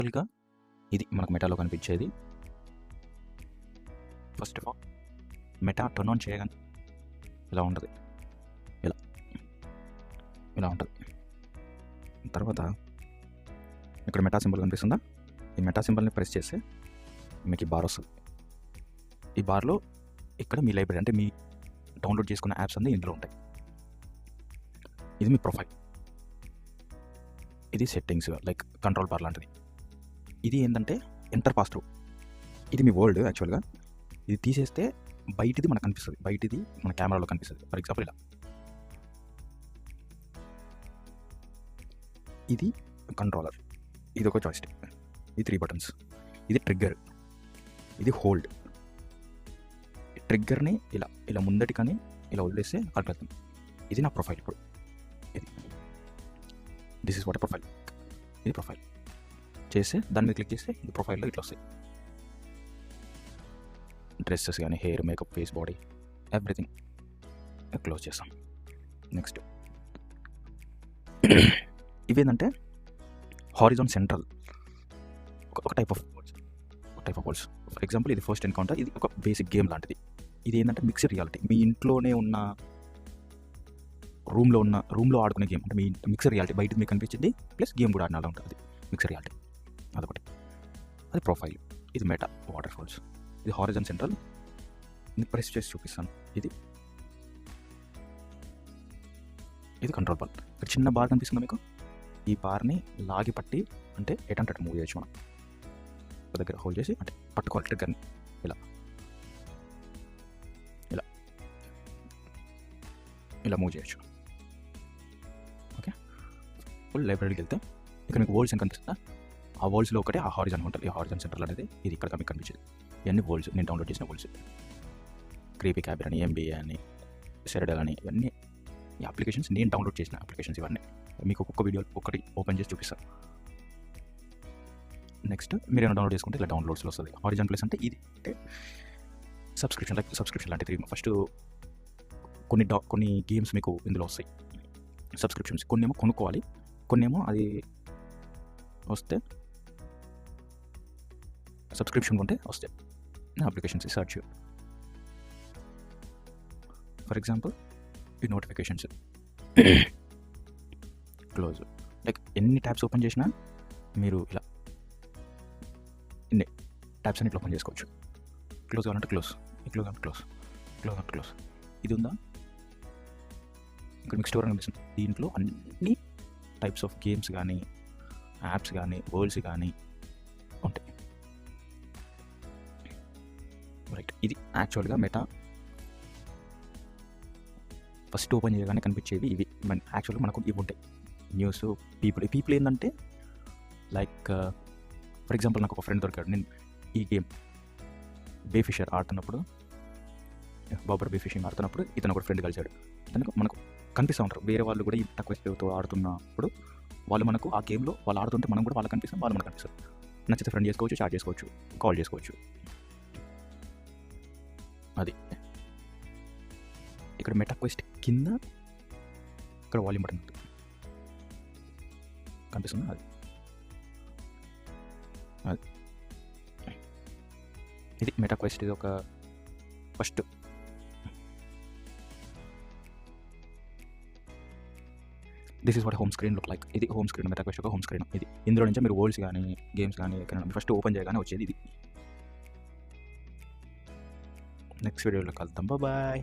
సింపుల్గా ఇది మనకు మెటాలో కనిపించేది. First of all meta turn on చేయగానే ఇలా ఉంటుంది, ఇలా ఉంటుంది. తర్వాత ఇక్కడ మెటా సింబల్ కనిపిస్తుందా? ఈ మెటా సింబల్ని ప్రెస్ చేస్తే మీకు ఈ బార్ వస్తుంది. ఈ బార్లో ఇక్కడ మీ లైబ్రరీ అంటే మీ డౌన్లోడ్ చేసుకున్న యాప్స్ అన్నీ ఇందులో ఉంటాయి. ఇది మీ ప్రొఫైల్, ఇది సెట్టింగ్స్ లైక్ కంట్రోల్ బార్ లాంటిది. ఇది ఏంటంటే ఎంటర్ పాస్ త్రూ, ఇది మీ వరల్డ్ యాక్చువల్గా. ఇది తీసేస్తే బయటిది మనకు కనిపిస్తుంది, బయటిది మన కెమెరాలో కనిపిస్తుంది. ఫర్ ఎగ్జాంపుల్ ఇలా, ఇది కంట్రోలర్, ఇది ఒక జాయిస్టిక్, ఇది 3 బటన్స్, ఇది ట్రిగ్గర్, ఇది హోల్డ్. ట్రిగ్గర్ని ఇలా ఇలా ముందటి కానీ ఇలా వదిలేస్తే కలిపేస్తాం. ఇది నా ప్రొఫైల్. ఇప్పుడు ఇది దిస్ ఇస్ వాట్ ప్రొఫైల్. ఇది ప్రొఫైల్ చేస్తే దాని మీద క్లిక్ చేస్తే ఇది ప్రొఫైల్లో ఇట్లా వస్తాయి. డ్రెస్సెస్ కానీ, hair, makeup, face, body, everything close చేస్తాం. నెక్స్ట్ ఇవేంటంటే హారిజాన్ సెంట్రల్, ఒక type of words. For example ఇది ఫస్ట్ ఎన్కౌంటర్, ఇది ఒక బేసిక్ గేమ్ లాంటిది. ఇది ఏంటంటే మిక్స్డ్ రియాలిటీ, మీ ఇంట్లోనే ఉన్న రూమ్లో ఆడుకునే గేమ్ అంటే మీ మిక్స్డ్ రియాలిటీ. బయట మీకు కనిపించింది ప్లస్ గేమ్ కూడా ఆడినాలా ఉంటుంది, అది మిక్స్డ్ రియాలిటీ. అదొకటి, అది ప్రొఫైల్. ఇది మెటా వాటర్ ఫాల్స్, ఇది హారిజాన్ సెంట్రల్. ప్రెస్ చేసి చూపిస్తాను. ఇది కంట్రోల్ బార్. ఇక్కడ చిన్న బార్ కనిపిస్తుందా మీకు? ఈ బార్ని లాగి పట్టి అంటే ఎటంటే మూవ్ చేయొచ్చు. మనం ఒక దగ్గర హోల్డ్ చేసి అంటే పట్టుకోవాలి ట్రిగ్గర్ని, ఇలా ఇలా ఇలా మూవ్ చేయొచ్చు. ఓకే, ఫుల్ లైబ్రరీకి వెళ్తే ఇక్కడ మీకు వరల్డ్స్ అని కనిపిస్తుందా? ఆ వరల్డ్స్లో ఒకటి ఆ హారిజాన్ ఉంటుంది. ఈ హారిజాన్ సెంట్రల్ అనేది ఇది ఇక్కడ మీకు కనిపించేది. ఇవన్నీ వరల్డ్స్, నేను డౌన్లోడ్ చేసిన వరల్డ్స్. క్రీపీ క్యాబర్ అని, ఎంబీఏ అని, సెరడల్ అని, ఇవన్నీ ఈ అప్లికేషన్స్ నేను డౌన్లోడ్ చేసిన అప్లికేషన్స్. ఇవన్నీ మీకు ఒక్కొక్క వీడియో ఒక్కటి ఓపెన్ చేసి చూపిస్తాను. నెక్స్ట్ మీరు ఏమైనా డౌన్లోడ్ చేసుకుంటే ఇలా డౌన్లోడ్స్లో వస్తుంది. హారిజాన్ ప్లస్ అంటే ఇది అంటే సబ్స్క్రిప్షన్, లైక్ సబ్స్క్రిప్షన్ లాంటిది. ఫస్ట్ కొన్ని గేమ్స్ మీకు ఇందులో వస్తాయి సబ్స్క్రిప్షన్స్. కొన్ని ఏమో కొనుక్కోవాలి, కొన్ని ఏమో అది వస్తే సబ్స్క్రిప్షన్ కొంటే వస్తాయి అప్లికేషన్స్. సర్చ్ ఫర్ ఎగ్జాంపుల్ ఈ నోటిఫికేషన్స్ క్లోజ్. లైక్ ఎన్ని ట్యాబ్స్ ఓపెన్ చేసినా మీరు ఇలా ఇన్ని ట్యాబ్స్ అన్నిట్లో ఓపెన్ చేసుకోవచ్చు. క్లోజ్ కావాలంటే క్లోజ్, క్లోజ్ అంటే క్లోజ్, క్లోజ్ అంటే క్లోజ్. ఇది ఉందా? ఇక్కడ మీకు స్టోర్ కనిపిస్తుంది. దీంట్లో అన్ని టైప్స్ ఆఫ్ గేమ్స్ కానీ, యాప్స్ కానీ, వరల్డ్స్ కానీ ఉంటాయి. రైట్, ఇది యాక్చువల్గా మెటా ఫస్ట్ ఓపెన్ చేయగానే కనిపించేవి ఇవి. యాక్చువల్గా మనకు ఇవి ఉంటాయి. న్యూస్, పీపుల్ ఏంటంటే లైక్ ఫర్ ఎగ్జాంపుల్ నాకు ఒక ఫ్రెండ్ దొరికాడు. నేను ఈ గేమ్ బే ఫిషర్ ఆడుతున్నప్పుడు, బాబర్ బే ఫిషింగ్ ఆడుతున్నప్పుడు ఇతను ఒక ఫ్రెండ్ కలిసాడు. దానికి మనకు కనిపిస్తూ ఉంటారు వేరే వాళ్ళు కూడా ఈ తక్కువ స్పేతో ఆడుతున్నప్పుడు. వాళ్ళు మనకు ఆ గేమ్లో వాళ్ళు ఆడుతుంటే మనం కూడా వాళ్ళకి కనిపిస్తాం, వాళ్ళు మనకు కనిపిస్తారు. నచ్చితే ఫ్రెండ్ చేసుకోవచ్చు, చాట్ చేసుకోవచ్చు, కాల్ చేసుకోవచ్చు. అది ఇక్కడ మెటా క్వెస్ట్ కింద ఇక్కడ వాల్యూమ్ బటన్ కనిపిస్తుంది. అది ఇది మెటా క్వెస్ట్. ఇది ఒక first this is what home screen look like. ఇది హోమ్ స్క్రీన్, మెటా క్వెస్ట్ ఒక హోమ్ స్క్రీన్. ఇది ఇందులో నుంచి మీరు వరల్డ్స్ కానీ, గేమ్స్ కానీ ఎక్కడైనా ఫస్ట్ ఓపెన్ చేయగానే వచ్చేది ఇది. నెక్స్ట్ వీడియోలో కలుద్దాం. బాయ్.